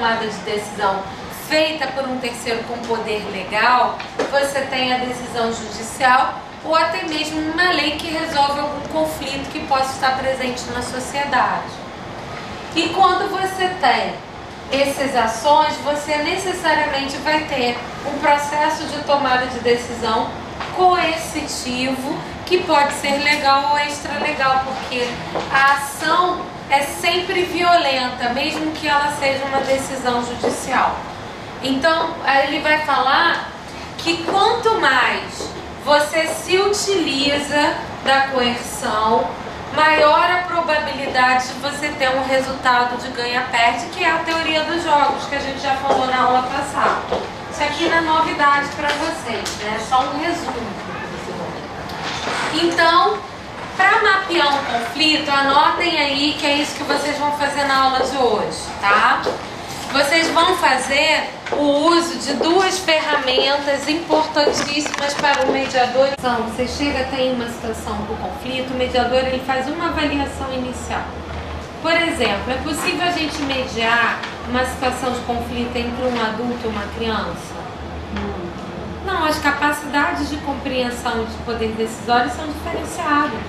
tomada de decisão feita por um terceiro com poder legal, você tem a decisão judicial ou até mesmo uma lei que resolve algum conflito que possa estar presente na sociedade. E quando você tem essas ações, você necessariamente vai ter um processo de tomada de decisão coercitivo, que pode ser legal ou extralegal, porque a ação é sempre violenta, mesmo que ela seja uma decisão judicial. Então, ele vai falar que quanto mais você se utiliza da coerção, maior a probabilidade de você ter um resultado de ganha-perde, que é a teoria dos jogos, que a gente já falou na aula passada. Isso aqui não é novidade para vocês, né? É só um resumo. Então, para mapear um conflito, anotem aí que é isso que vocês vão fazer na aula de hoje, tá? Vocês vão fazer o uso de duas ferramentas importantíssimas para o mediador. Então, você chega, tem uma situação do conflito, o mediador ele faz uma avaliação inicial. Por exemplo, é possível a gente mediar uma situação de conflito entre um adulto e uma criança? Não, as capacidades de compreensão e de poder decisório são diferenciadas.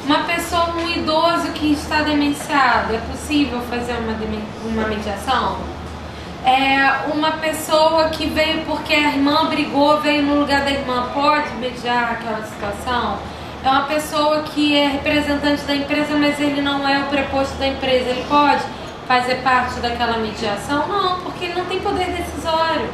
Uma pessoa, um idoso que está demenciado, é possível fazer uma mediação? Uma pessoa que veio porque a irmã brigou, veio no lugar da irmã, pode mediar aquela situação? É uma pessoa que é representante da empresa, mas ele não é o preposto da empresa, ele pode fazer parte daquela mediação? Não, porque ele não tem poder decisório.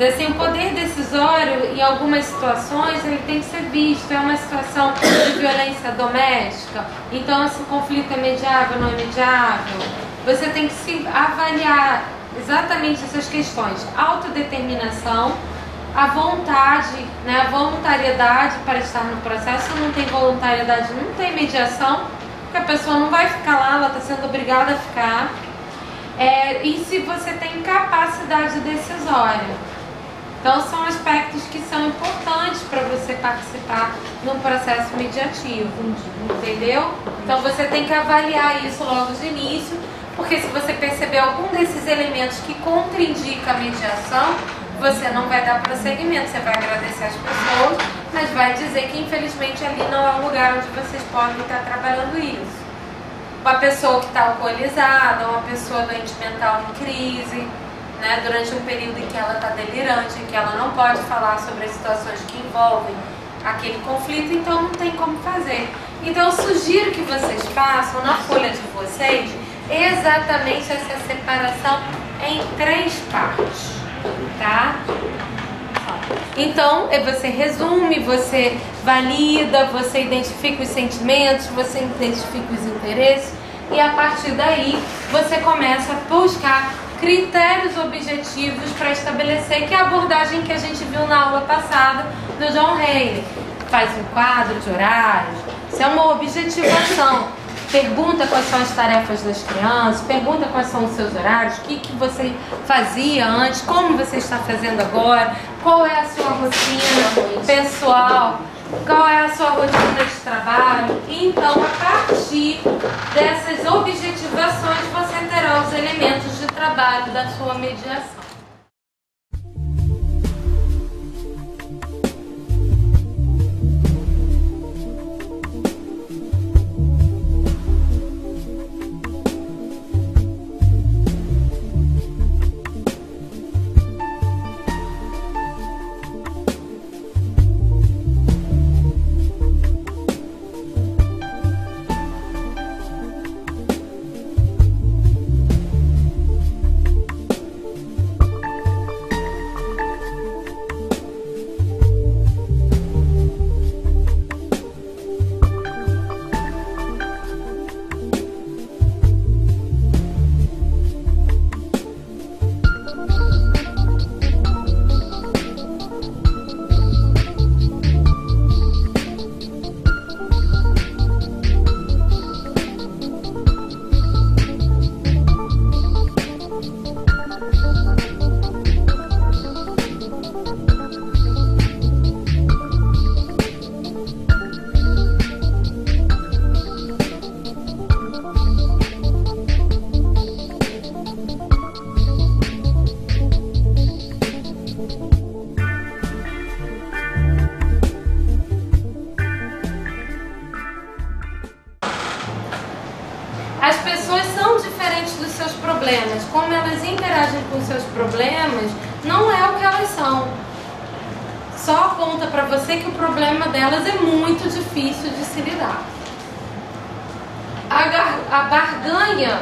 Assim, o poder decisório, em algumas situações, ele tem que ser visto. É uma situação de violência doméstica, então esse conflito é mediável ou não é mediável? Você tem que se avaliar exatamente essas questões. Autodeterminação, a vontade, né, a voluntariedade para estar no processo. Se não tem voluntariedade, não tem mediação, porque a pessoa não vai ficar lá, ela está sendo obrigada a ficar. E se você tem capacidade decisória. Então, são aspectos que são importantes para você participar num processo mediativo, entendeu? Então, você tem que avaliar isso logo de início, porque se você perceber algum desses elementos que contraindica a mediação, você não vai dar prosseguimento, você vai agradecer as pessoas, mas vai dizer que, infelizmente, ali não é o lugar onde vocês podem estar trabalhando isso. Uma pessoa que está alcoolizada, uma pessoa doente mental em crise, né, durante um período em que ela está delirante, em que ela não pode falar sobre as situações que envolvem aquele conflito, então não tem como fazer. Então eu sugiro que vocês façam na folha de vocês exatamente essa separação em 3 partes, tá? Então você resume, você valida, você identifica os sentimentos, você identifica os interesses e a partir daí você começa a buscar critérios objetivos para estabelecer, que é a abordagem que a gente viu na aula passada do John Haley. Faz um quadro de horários, isso é uma objetivação. Pergunta quais são as tarefas das crianças, pergunta quais são os seus horários, o que você fazia antes, como você está fazendo agora, qual é a sua rotina pessoal, qual é a sua rotina de trabalho. Então, a partir dessas objetivações, você terá os elementos de trabalho da sua mediação. As pessoas são diferentes dos seus problemas. Como elas interagem com os seus problemas, não é o que elas são. Só aponta para você que o problema delas é muito difícil de se lidar. A barganha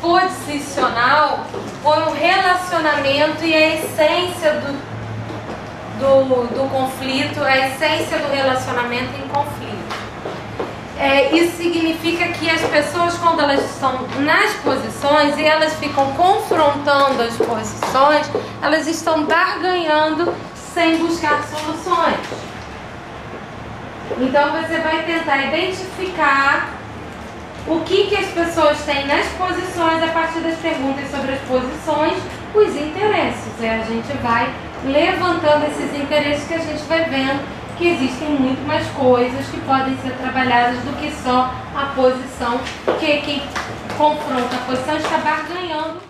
posicional foi um relacionamento e a essência do conflito, a essência do relacionamento em conflito. Isso significa que as pessoas, quando elas estão nas posições e elas ficam confrontando as posições, elas estão barganhando sem buscar soluções. Então você vai tentar identificar o que as pessoas têm nas posições a partir das perguntas sobre as posições, os interesses. A gente vai levantando esses interesses que a gente vai vendo que existem muito mais coisas que podem ser trabalhadas do que só a posição, que quem confronta a posição está barganhando.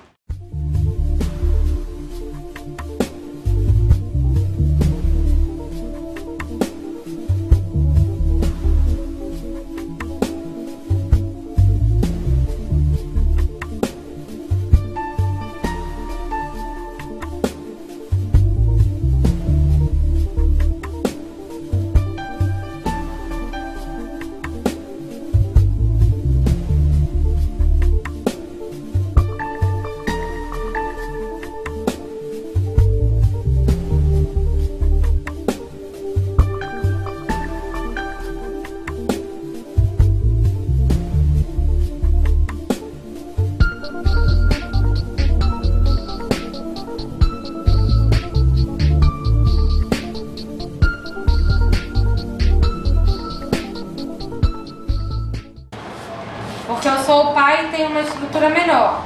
Porque eu sou o pai e tenho uma estrutura melhor.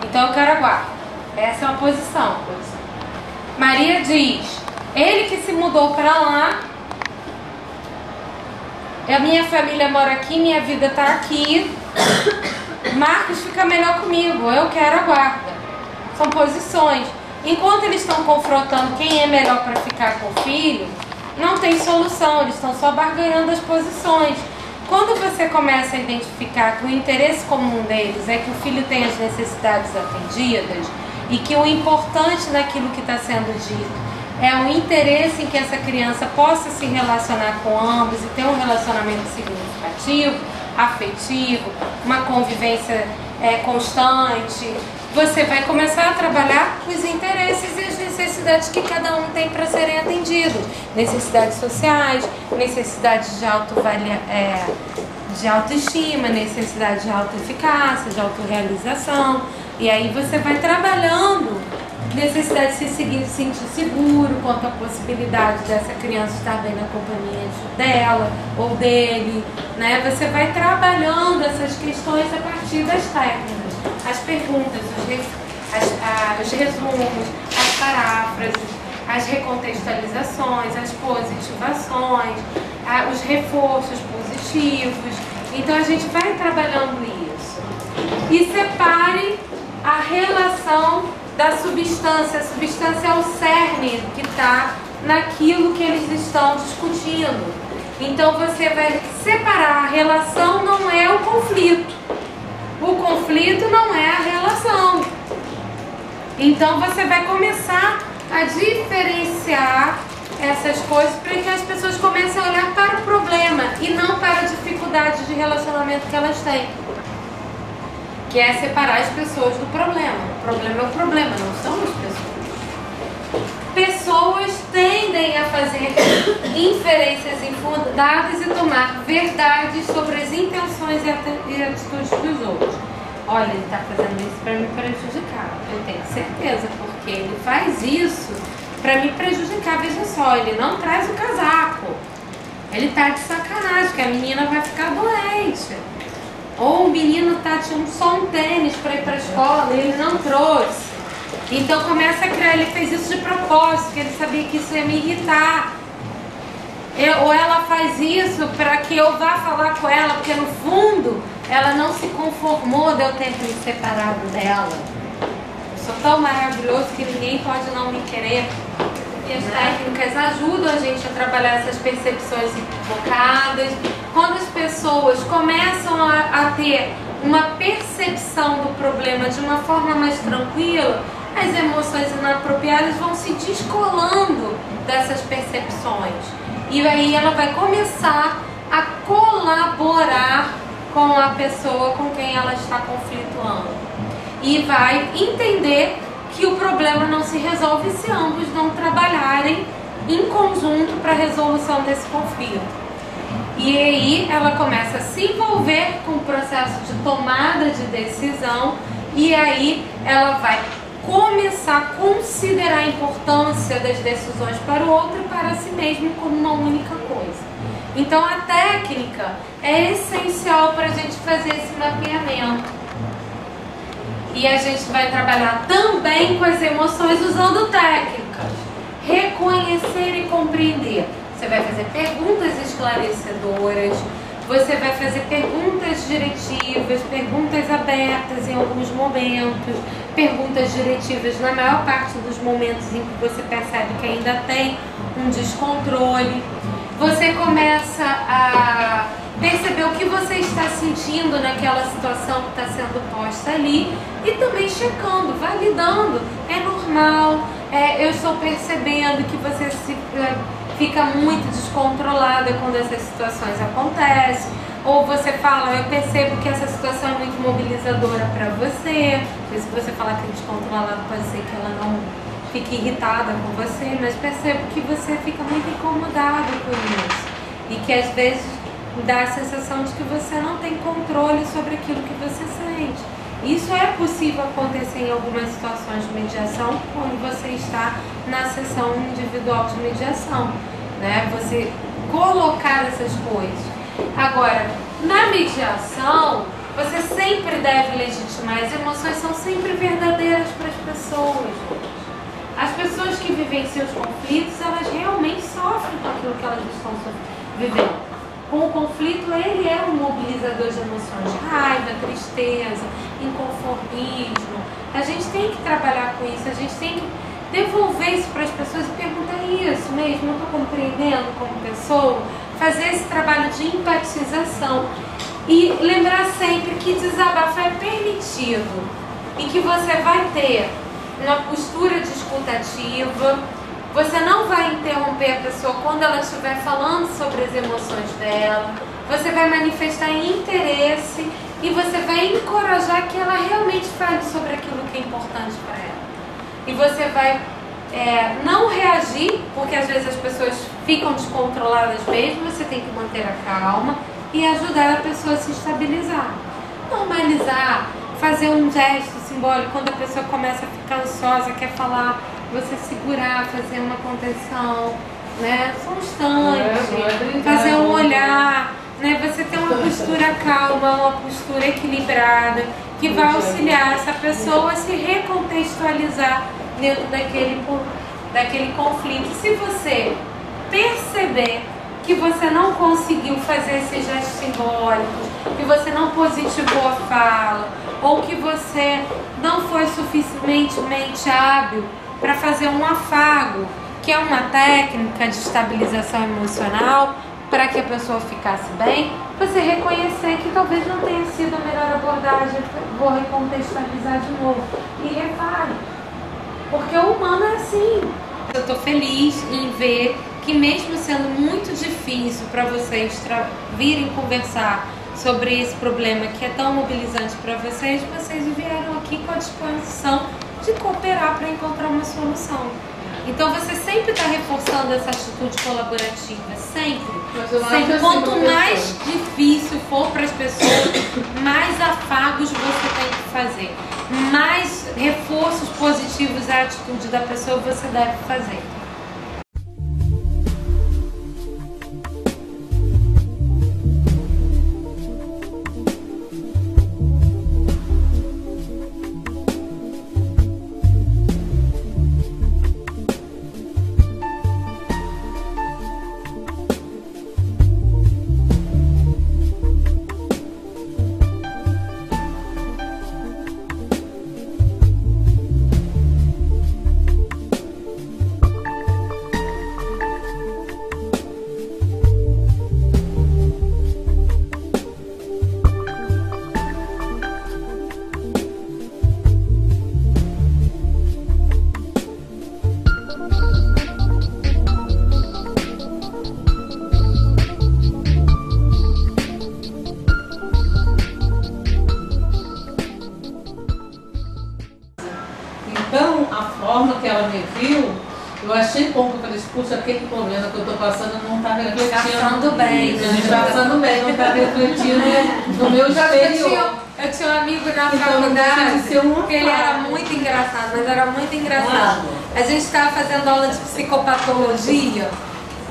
Então eu quero a guarda. Essa é uma posição. Maria diz, ele que se mudou para lá, a minha família mora aqui, minha vida está aqui, Marcos fica melhor comigo, eu quero a guarda. São posições. Enquanto eles estão confrontando quem é melhor para ficar com o filho, não tem solução, eles estão só barganhando as posições. Quando você começa a identificar que o interesse comum deles é que o filho tenha as necessidades atendidas e que o importante naquilo que está sendo dito é o interesse em que essa criança possa se relacionar com ambos e ter um relacionamento significativo, afetivo, uma convivência constante, você vai começar a trabalhar os interesses e as necessidades que cada um tem para serem atendidos. Necessidades sociais, necessidades de autoestima, necessidade de autoeficácia, de autorrealização. E aí você vai trabalhando necessidade de se sentir seguro quanto à possibilidade dessa criança estar bem na companhia dela ou dele, né? Você vai trabalhando essas questões a partir das técnicas. As perguntas, os resumos, as paráfrases, as recontextualizações, as positivações, os reforços positivos. Então a gente vai trabalhando isso. E separe a relação da substância. A substância é o cerne que está naquilo que eles estão discutindo. Então você vai separar. A relação não é o conflito. O conflito não é a relação. Então você vai começar a diferenciar essas coisas para que as pessoas comecem a olhar para o problema e não para a dificuldade de relacionamento que elas têm. Que é separar as pessoas do problema. O problema é o problema, não são as pessoas. Pessoas tendem a fazer inferências infundadas e tomar verdades sobre as intenções e atitudes dos outros. Olha, ele está fazendo isso para me prejudicar. Eu tenho certeza, porque ele faz isso para me prejudicar. Veja só, ele não traz o casaco. Ele tá de sacanagem, que a menina vai ficar doente. Ou o menino tinha só um tênis para ir para a escola e ele não trouxe. Então começa a criar, ele fez isso de propósito, porque ele sabia que isso ia me irritar. Ou ela faz isso para que eu vá falar com ela, porque no fundo ela não se conformou de eu ter me separado dela. Eu sou tão maravilhoso que ninguém pode não me querer. E as técnicas ajudam a gente a trabalhar essas percepções equivocadas. Quando as pessoas começam a ter uma percepção do problema de uma forma mais tranquila, as emoções inapropriadas vão se descolando dessas percepções. E aí ela vai começar a colaborar com a pessoa com quem ela está conflituando. E vai entender que o problema não se resolve se ambos não trabalharem em conjunto para a resolução desse conflito. E aí ela começa a se envolver com o processo de tomada de decisão, e aí ela vai começar a considerar a importância das decisões para o outro e para si mesmo como uma única coisa. Então a técnica é essencial para a gente fazer esse mapeamento. E a gente vai trabalhar também com as emoções usando técnicas. Reconhecer e compreender. Você vai fazer perguntas esclarecedoras, você vai fazer perguntas diretivas, perguntas abertas em alguns momentos, perguntas diretivas na maior parte dos momentos em que você percebe que ainda tem um descontrole. Você começa a perceber o que você está sentindo naquela situação que está sendo posta ali e também checando, validando. É normal, eu estou percebendo que você fica muito descontrolada quando essas situações acontecem. Ou você fala, eu percebo que essa situação é muito mobilizadora para você. Por isso que você fala que é descontrolada, pode ser que ela não fique irritada com você, mas percebo que você fica muito incomodado com isso. E que às vezes dá a sensação de que você não tem controle sobre aquilo que você sente. Isso é possível acontecer em algumas situações de mediação, quando você está na sessão individual de mediação, né? Você colocar essas coisas. Agora, na mediação, você sempre deve legitimar. As emoções são sempre verdadeiras para as pessoas. As pessoas que vivenciam os conflitos, elas realmente sofrem com aquilo que elas estão vivendo. Com o conflito, ele é um mobilizador de emoções, raiva, tristeza, inconformismo. A gente tem que trabalhar com isso, a gente tem que devolver isso para as pessoas e perguntar isso mesmo, eu estou compreendendo como pessoa, fazer esse trabalho de empatização e lembrar sempre que desabafar é permitido e que você vai ter uma postura de escutativa. Você não vai interromper a pessoa quando ela estiver falando sobre as emoções dela. Você vai manifestar interesse e você vai encorajar que ela realmente fale sobre aquilo que é importante para ela. E você vai não reagir, porque às vezes as pessoas ficam descontroladas mesmo. Você tem que manter a calma e ajudar a pessoa a se estabilizar. Normalizar, fazer um gesto simbólico quando a pessoa começa a ficar ansiosa, quer falar, você segurar, fazer uma contenção, né, constante, fazer um olhar, né, você ter uma postura calma, uma postura equilibrada, que vai auxiliar essa pessoa a se recontextualizar dentro daquele conflito. Se você perceber que você não conseguiu fazer esses gestos simbólicos, que você não positivou a fala, ou que você não foi suficientemente hábil para fazer um afago, que é uma técnica de estabilização emocional para que a pessoa ficasse bem, você reconhecer que talvez não tenha sido a melhor abordagem, vou recontextualizar de novo e repare, porque o humano é assim. Eu estou feliz em ver que mesmo sendo muito difícil para vocês virem conversar sobre esse problema que é tão mobilizante para vocês vieram aqui com a disposição de cooperar para encontrar uma solução. Então você sempre está reforçando essa atitude colaborativa, sempre. Quanto mais difícil for para as pessoas, mais afagos você tem que fazer, mais reforços positivos à atitude da pessoa você deve fazer. ela me viu, eu achei bom, que eu falei, puxa, aquele problema que eu estou passando não está refletindo. Passando bem. Não está passando bem, não está refletindo no meu exterior. Eu tinha um amigo na faculdade, que ele era muito engraçado, mas era muito engraçado. A gente estava fazendo aula de psicopatologia,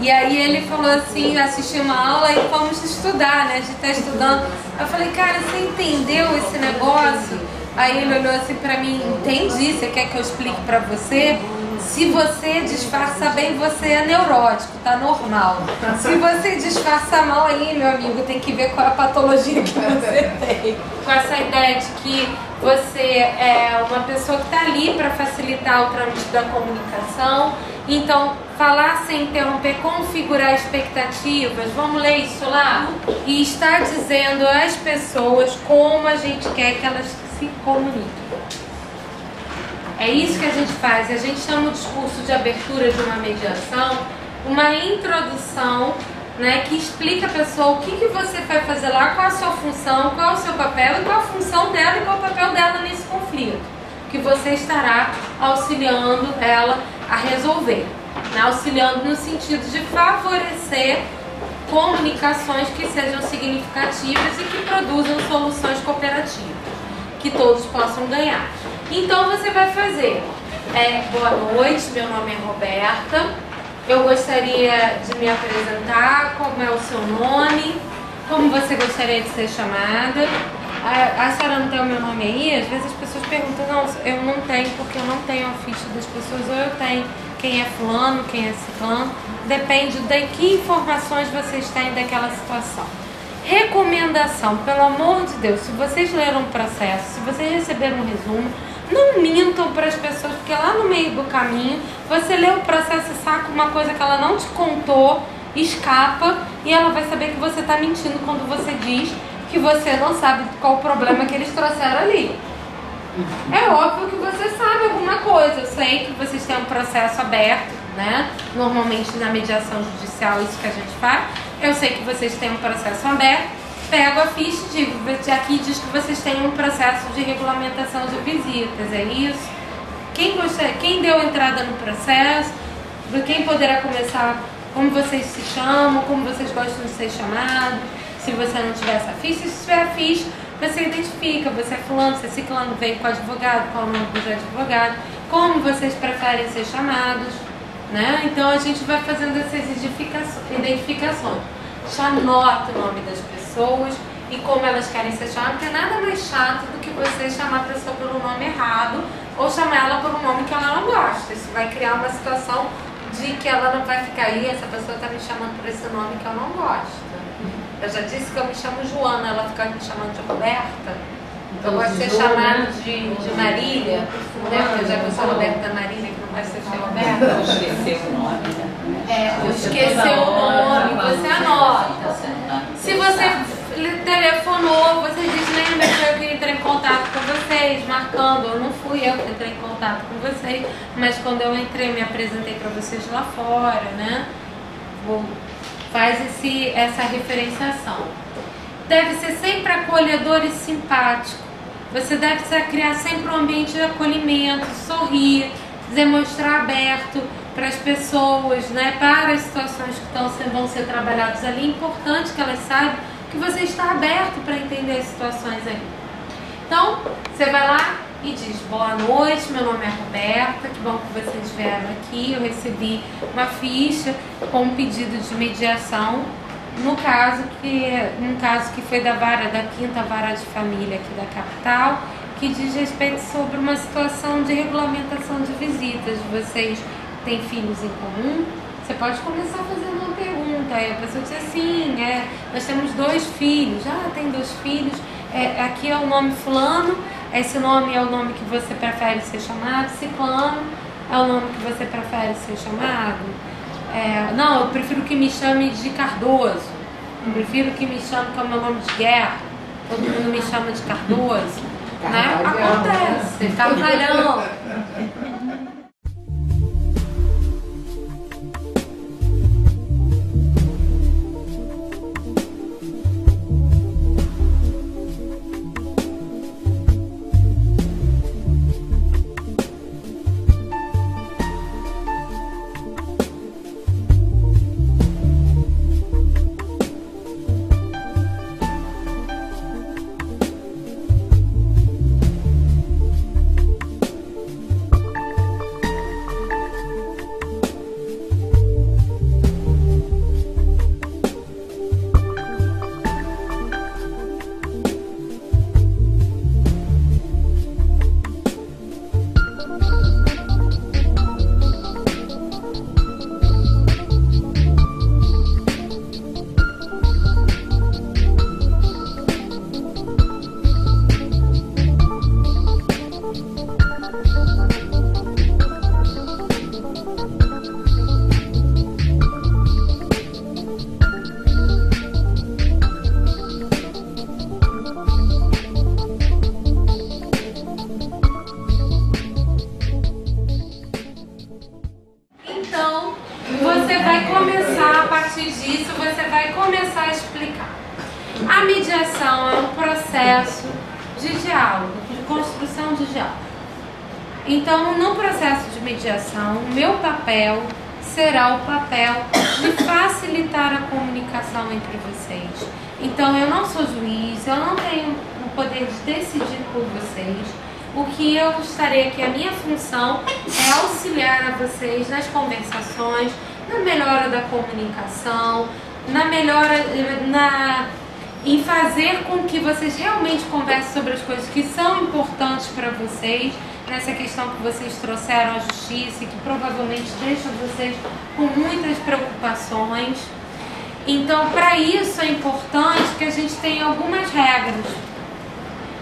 e aí ele falou assim, assistiu uma aula e fomos estudar, né? A gente tá estudando. Eu falei, cara, você entendeu esse negócio? Aí ele olhou assim pra mim, entendi, você quer que eu explique pra você? Se você disfarça bem, você é neurótico, tá normal. Se você disfarça mal aí, meu amigo, tem que ver qual é a patologia que você tem. Com essa ideia de que você é uma pessoa que está ali para facilitar o trâmite da comunicação. Então, falar sem interromper, configurar expectativas, vamos ler isso lá? E estar dizendo às pessoas como a gente quer que elas se comuniquem. É isso que a gente faz. A gente chama o discurso de abertura de uma mediação uma introdução, né, que explica a pessoa o que você vai fazer lá, qual a sua função, qual é o seu papel e qual a função dela e qual o papel dela nesse conflito, que você estará auxiliando ela a resolver, né, auxiliando no sentido de favorecer comunicações que sejam significativas e que produzam soluções cooperativas, que todos possam ganhar. Então você vai fazer, boa noite, meu nome é Roberta, eu gostaria de me apresentar, como é o seu nome, como você gostaria de ser chamada. A senhora não tem o meu nome aí? Às vezes as pessoas perguntam, não, eu não tenho, porque eu não tenho a ficha das pessoas, ou eu tenho quem é fulano, quem é ciclano, depende de que informações vocês têm daquela situação. Recomendação, pelo amor de Deus, se vocês leram um processo, se vocês receberam um resumo, não mintam para as pessoas, porque lá no meio do caminho você lê o processo e saca uma coisa que ela não te contou, escapa, e ela vai saber que você está mentindo quando você diz que você não sabe qual o problema que eles trouxeram ali. É óbvio que você sabe alguma coisa. Eu sei que vocês têm um processo aberto, né? Normalmente na mediação judicial isso que a gente faz. Eu sei que vocês têm um processo aberto. Pego a ficha e digo, aqui diz que vocês têm um processo de regulamentação de visitas, é isso? Quem deu entrada no processo, quem poderá começar, como vocês se chamam, como vocês gostam de ser chamados, se você não tiver essa ficha, se tiver a ficha, você identifica, você é fulano, você é ciclano, veio com o advogado, qual o nome do advogado, como vocês preferem ser chamados, né? Então a gente vai fazendo essas identificações. Já anota o nome das pessoas e como elas querem ser chamadas, porque é nada mais chato do que você chamar a pessoa pelo nome errado ou chamar ela por um nome que ela não gosta. Isso vai criar uma situação de que ela não vai ficar aí, essa pessoa está me chamando por esse nome que eu não gosto. Eu já disse que eu me chamo Joana, ela fica me chamando de Roberta. Eu gosto de ser chamada de Marília, né? Porque já que eu sou Roberta Marília, que não vai ser Roberta. Esqueceu o nome, né? Esqueceu o nome, você anota. Se você telefonou, você diz, lembra que eu queria entrar em contato com vocês, marcando. Eu não fui eu que entrei em contato com vocês, mas quando eu entrei, me apresentei para vocês lá fora, né? Faz essa referenciação. Deve ser sempre acolhedor e simpático. Você deve criar sempre um ambiente de acolhimento, sorrir, demonstrar aberto para as pessoas, né, para as situações que vão ser trabalhadas ali. É importante que elas saibam que você está aberto para entender as situações ali. Então, você vai lá e diz, boa noite, meu nome é Roberta, que bom que vocês vieram aqui, eu recebi uma ficha com um pedido de mediação, no caso que foi da 5ª Vara de Família aqui da capital, que diz respeito sobre uma situação de regulamentação de visitas. Vocês têm filhos em comum? Você pode começar fazendo uma pergunta, aí a pessoa diz assim, nós temos 2 filhos, tem 2 filhos, aqui é o nome fulano, esse nome é o nome que você prefere ser chamado, ciclano é o nome que você prefere ser chamado? Não, eu prefiro que me chame de Cardoso, eu prefiro que me chame, que é o meu nome de guerra, todo mundo me chama de Cardoso, né? Acontece, Carvalhão. processo de diálogo, de construção de diálogo. Então, no processo de mediação, o meu papel será o papel de facilitar a comunicação entre vocês. Então, eu não sou juiz, eu não tenho o poder de decidir por vocês. O que eu estarei aqui, a minha função é auxiliar a vocês nas conversações, na melhora da comunicação, na melhora, em fazer com que vocês realmente conversem sobre as coisas que são importantes para vocês, nessa questão que vocês trouxeram à justiça e que provavelmente deixa vocês com muitas preocupações. Então, para isso é importante que a gente tenha algumas regras,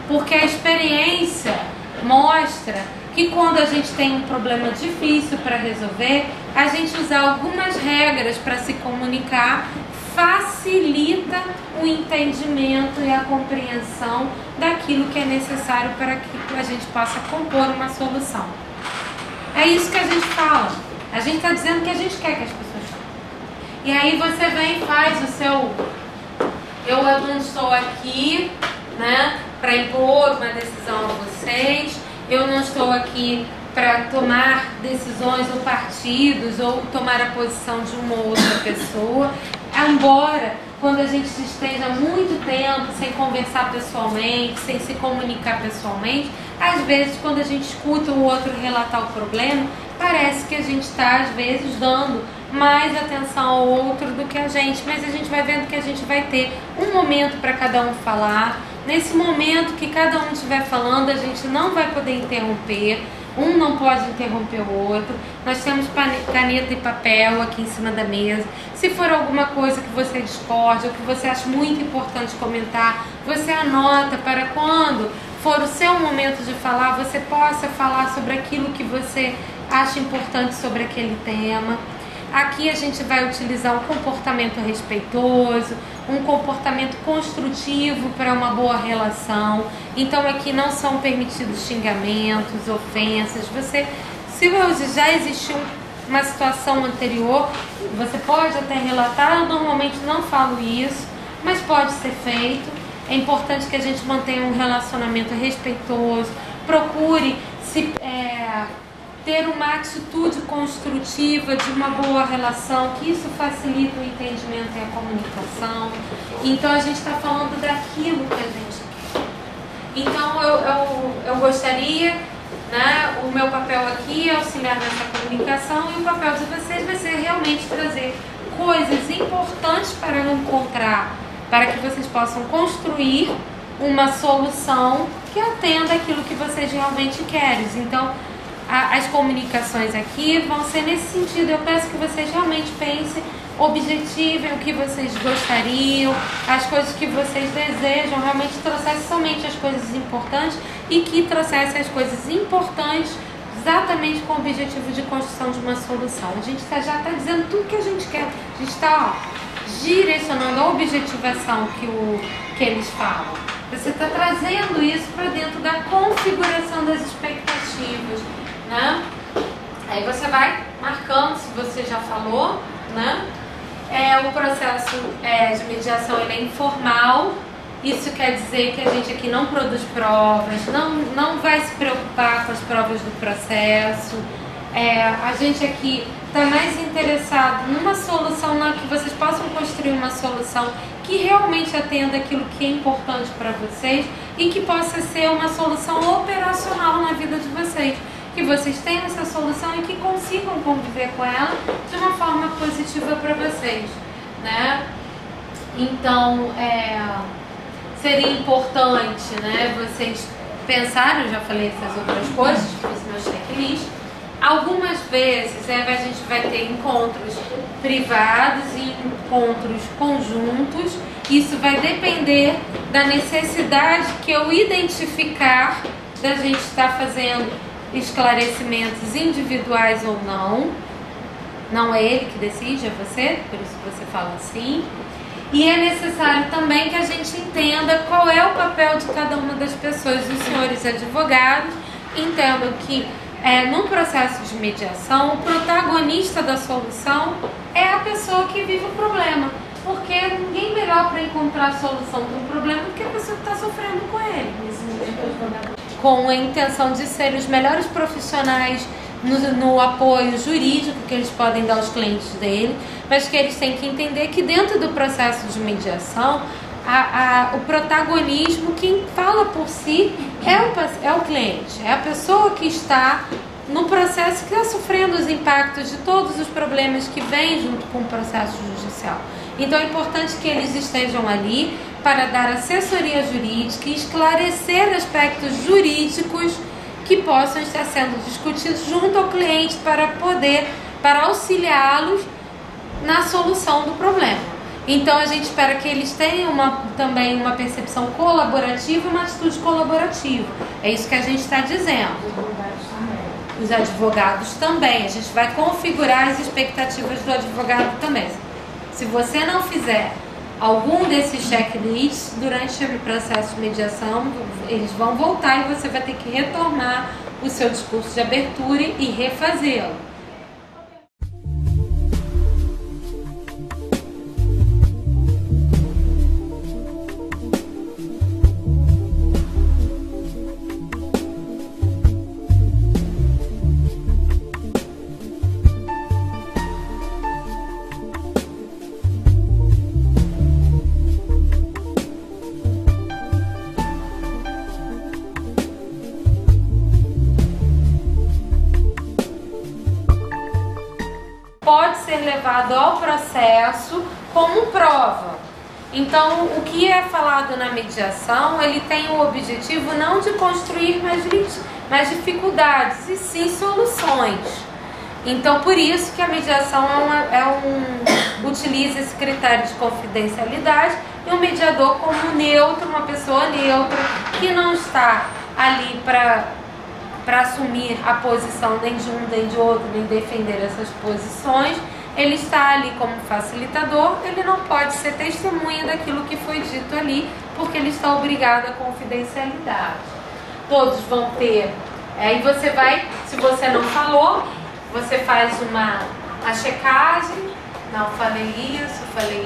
porque a experiência mostra que quando a gente tem um problema difícil para resolver, a gente usar algumas regras para se comunicar facilita o entendimento e a compreensão daquilo que é necessário para que a gente possa compor uma solução. É isso que a gente fala. A gente está dizendo que a gente quer que as pessoas falem. E aí você vem e faz o seu... Eu não estou aqui, né, para impor uma decisão a vocês. Eu não estou aqui para tomar decisões ou partidos ou tomar a posição de uma ou outra pessoa. Embora, quando a gente esteja muito tempo sem conversar pessoalmente, sem se comunicar pessoalmente, às vezes quando a gente escuta o outro relatar o problema, parece que a gente está às vezes dando mais atenção ao outro do que a gente, mas a gente vai vendo que a gente vai ter um momento para cada um falar. Nesse momento que cada um estiver falando, a gente não vai poder interromper. Um não pode interromper o outro. Nós temos caneta e papel aqui em cima da mesa. Se for alguma coisa que você discorde ou que você acha muito importante comentar, você anota para quando for o seu momento de falar, você possa falar sobre aquilo que você acha importante sobre aquele tema. Aqui a gente vai utilizar um comportamento respeitoso, um comportamento construtivo para uma boa relação. Então aqui não são permitidos xingamentos, ofensas. Se já existiu uma situação anterior, você pode até relatar. Eu normalmente não falo isso, mas pode ser feito. É importante que a gente mantenha um relacionamento respeitoso, procure ter uma atitude construtiva de uma boa relação, que isso facilita o entendimento e a comunicação. Então a gente está falando daquilo que a gente quer. Então eu gostaria, né, o meu papel aqui é auxiliar nessa comunicação, e o papel de vocês vai ser realmente trazer coisas importantes para encontrar, para que vocês possam construir uma solução que atenda aquilo que vocês realmente querem. Então, as comunicações aqui vão ser nesse sentido. Eu peço que vocês realmente pensem, objetivem o que vocês gostariam, as coisas que vocês desejam, realmente trouxessem somente as coisas importantes, e que trouxessem as coisas importantes exatamente com o objetivo de construção de uma solução. A gente já está dizendo tudo que a gente quer, a gente está direcionando a objetivação que eles falam. Você está trazendo isso para dentro da configuração das expectativas, né? Aí você vai marcando se você já falou, né? O processo de mediação, ele é informal. Isso quer dizer que a gente aqui não produz provas, não vai se preocupar com as provas do processo. A gente aqui está mais interessado numa solução, que vocês possam construir uma solução que realmente atenda aquilo que é importante para vocês e que possa ser uma solução operacional na vida de vocês. Que vocês tenham essa solução e que consigam conviver com ela de uma forma positiva para vocês, né? Então, seria importante, né, vocês pensarem. Eu já falei essas outras coisas, fiz meu checklist. Algumas vezes a gente vai ter encontros privados e encontros conjuntos. Isso vai depender da necessidade que eu identificar da gente estar fazendo esclarecimentos individuais ou não. Não é ele que decide, é você, por isso você fala assim. E é necessário também que a gente entenda qual é o papel de cada uma das pessoas. Os senhores advogados entendam que num processo de mediação, o protagonista da solução é a pessoa que vive o problema, porque ninguém melhor para encontrar a solução de um problema do que a pessoa que está sofrendo com com a intenção de serem os melhores profissionais no apoio jurídico que eles podem dar aos clientes dele, mas que eles têm que entender que dentro do processo de mediação, o protagonismo, quem fala por si é o cliente, é a pessoa que está no processo, que está sofrendo os impactos de todos os problemas que vêm junto com o processo judicial. Então é importante que eles estejam ali para dar assessoria jurídica e esclarecer aspectos jurídicos que possam estar sendo discutidos junto ao cliente para auxiliá-los na solução do problema. Então a gente espera que eles tenham também uma percepção colaborativa e uma atitude colaborativa. É isso que a gente está dizendo. Os advogados também. A gente vai configurar as expectativas do advogado também. Se você não fizer algum desses checklists durante o processo de mediação, eles vão voltar e você vai ter que retomar o seu discurso de abertura e refazê-lo. Pode ser levado ao processo como prova. Então, o que é falado na mediação, ele tem o objetivo não de construir mais dificuldades, e sim soluções. Então, por isso que a mediação utiliza esse critério de confidencialidade e o mediador como neutro, uma pessoa neutra, que não está ali para assumir a posição nem de um nem de outro, nem defender essas posições. Ele está ali como facilitador, ele não pode ser testemunha daquilo que foi dito ali, porque ele está obrigado à confidencialidade. Todos vão ter, aí você vai, se você não falou, você faz a checagem. Não, falei isso, falei.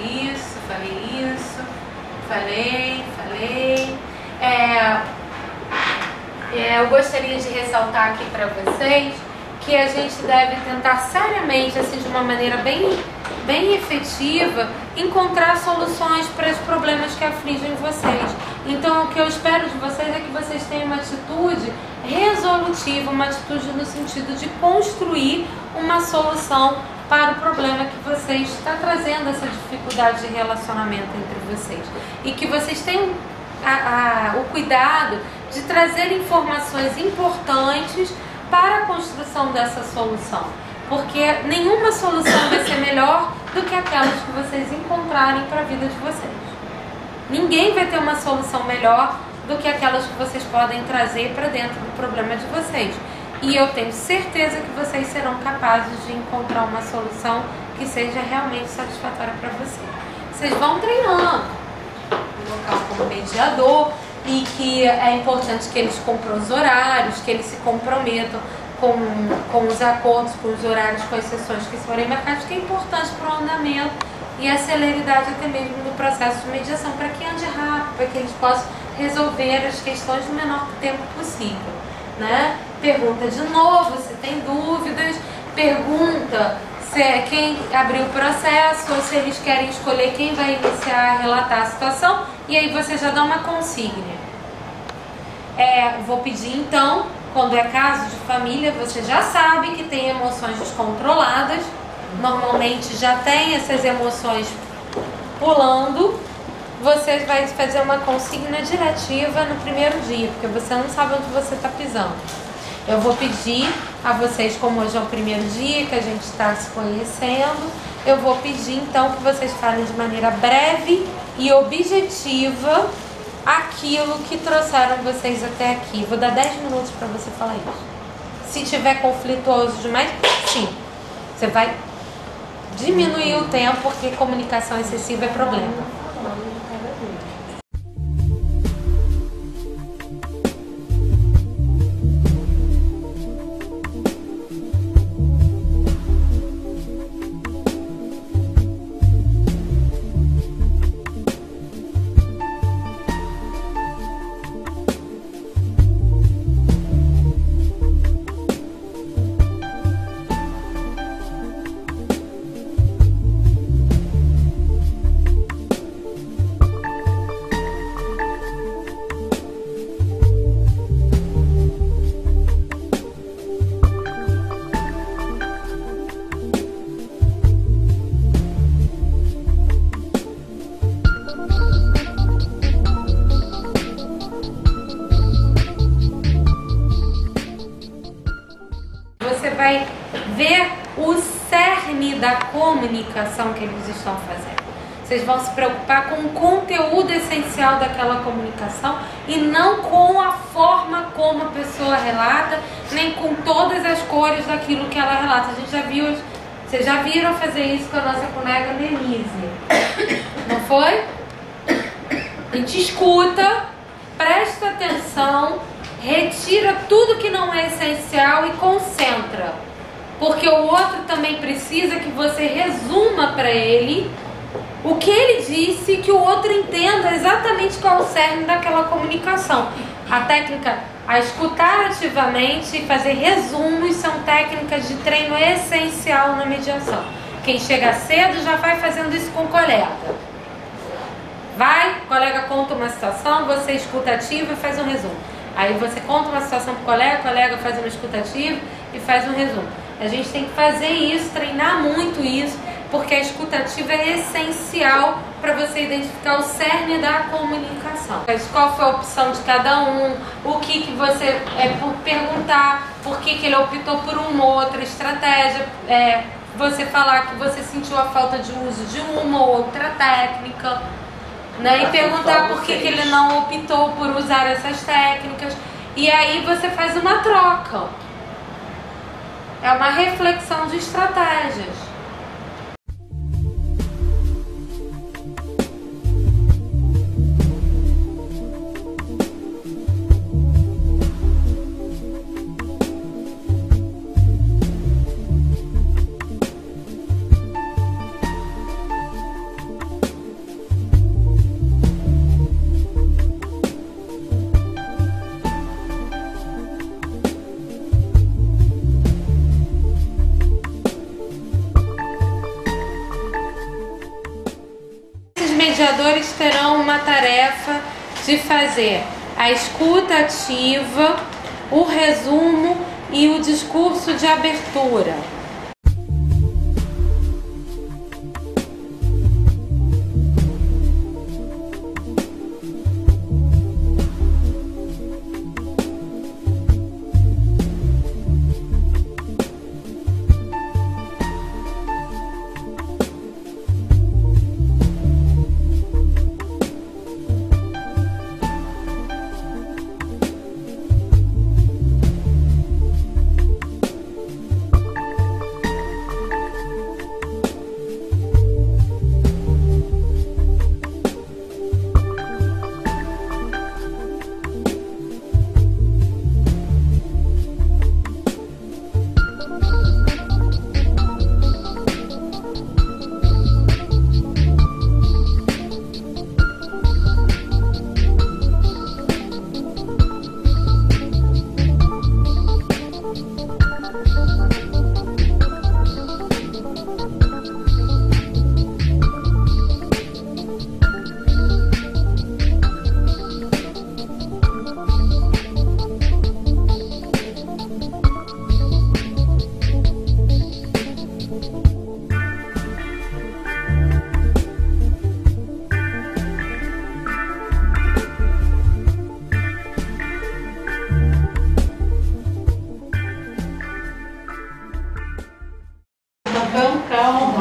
Eu gostaria de ressaltar aqui para vocês que a gente deve tentar seriamente, assim, de uma maneira bem efetiva, encontrar soluções para os problemas que afligem vocês. Então, o que eu espero de vocês é que vocês tenham uma atitude resolutiva, uma atitude no sentido de construir uma solução para o problema que vocês está trazendo, essa dificuldade de relacionamento entre vocês. E que vocês tenham o cuidado de trazer informações importantes para a construção dessa solução, porque nenhuma solução vai ser melhor do que aquelas que vocês encontrarem para a vida de vocês. Ninguém vai ter uma solução melhor do que aquelas que vocês podem trazer para dentro do problema de vocês. E eu tenho certeza que vocês serão capazes de encontrar uma solução que seja realmente satisfatória para vocês. Vocês vão treinando no local como mediador, e que é importante que eles cumpram os horários, que eles se comprometam com os acordos, com os horários, com as sessões que forem marcadas, que é importante para o andamento e a celeridade até mesmo do processo de mediação, para que ande rápido, para que eles possam resolver as questões no menor tempo possível, né? Pergunta de novo se tem dúvidas, pergunta se quem abriu o processo, ou se eles querem escolher quem vai iniciar a relatar a situação, e aí você já dá uma consigna. Vou pedir então, quando é caso de família, você já sabe que tem emoções descontroladas, normalmente já tem essas emoções pulando, você vai fazer uma consigna diretiva no primeiro dia, porque você não sabe onde você está pisando. Eu vou pedir a vocês, como hoje é o primeiro dia que a gente está se conhecendo, eu vou pedir então que vocês falem de maneira breve e objetiva aquilo que trouxeram vocês até aqui. Vou dar 10 minutos para você falar isso. Se tiver conflituoso demais, sim, você vai diminuir o tempo, porque comunicação excessiva é problema. comunicação que eles estão fazendo. Vocês vão se preocupar com o conteúdo essencial daquela comunicação e não com a forma como a pessoa relata, nem com todas as cores daquilo que ela relata. A gente já viu, vocês já viram fazer isso com a nossa colega Denise, não foi? A gente escuta, presta atenção, retira tudo que não é essencial e concentra. Porque o outro também precisa que você resuma para ele o que ele disse, que o outro entenda exatamente qual é o cerne daquela comunicação. A técnica, a escutar ativamente e fazer resumos são técnicas de treino essencial na mediação. Quem chega cedo já vai fazendo isso com o colega. Vai, o colega conta uma situação, você escuta ativa e faz um resumo. Aí você conta uma situação para o colega faz uma escuta ativa e faz um resumo. A gente tem que fazer isso, treinar muito isso, porque a escutativa é essencial para você identificar o cerne da comunicação. Qual foi a opção de cada um, o que você por perguntar, por que ele optou por uma ou outra estratégia, você falar que você sentiu a falta de uso de uma ou outra técnica, né? E perguntar por que ele não optou por usar essas técnicas. E aí você faz uma troca. É uma reflexão de estratégias. Os mediadores terão uma tarefa de fazer a escuta ativa, o resumo e o discurso de abertura.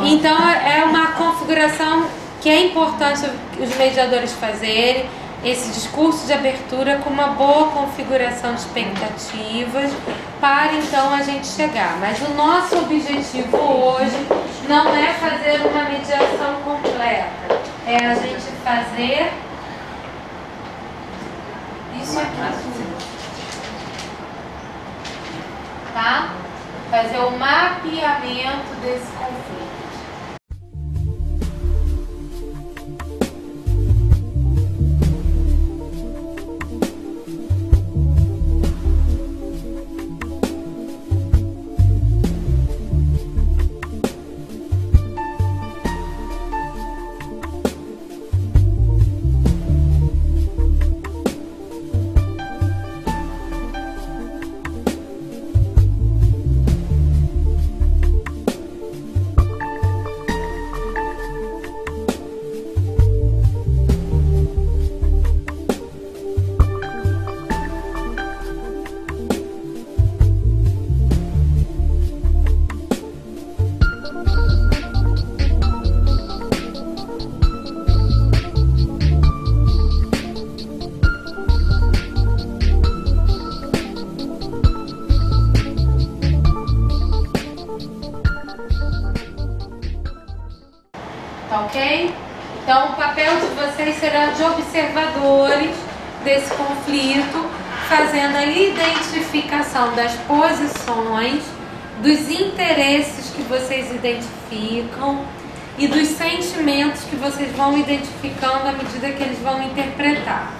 Então é uma configuração que é importante os mediadores fazerem, esse discurso de abertura com uma boa configuração de expectativas para então a gente chegar. Mas o nosso objetivo hoje não é fazer uma mediação completa, é a gente fazer isso aqui, tá? Fazer o mapeamento desse conflito. Então, o papel de vocês será de observadores desse conflito, fazendo a identificação das posições, dos interesses que vocês identificam e dos sentimentos que vocês vão identificando à medida que eles vão interpretar.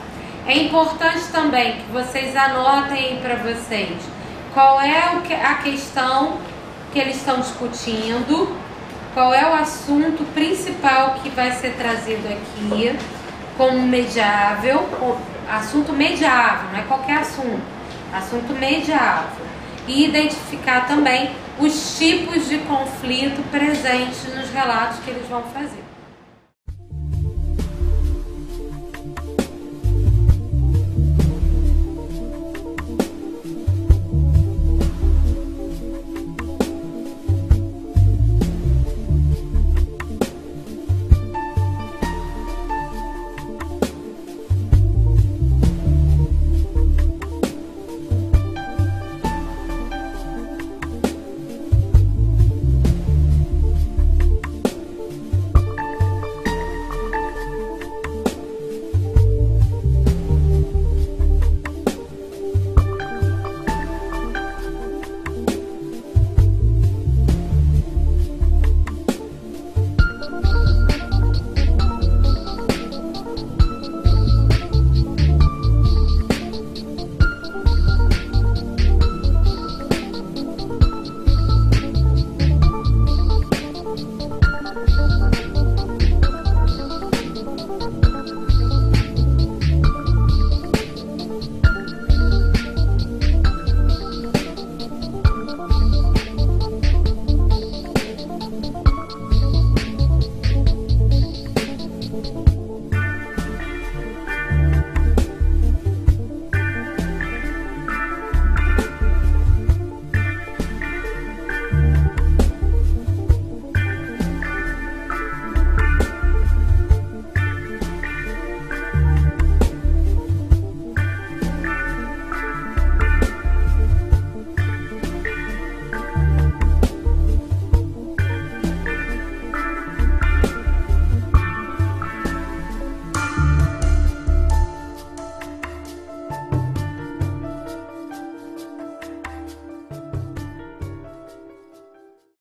É importante também que vocês anotem aí para vocês qual é a questão que eles estão discutindo, qual é o assunto principal que vai ser trazido aqui como mediável, assunto mediável, não é qualquer assunto mediável. E identificar também os tipos de conflito presentes nos relatos que eles vão fazer.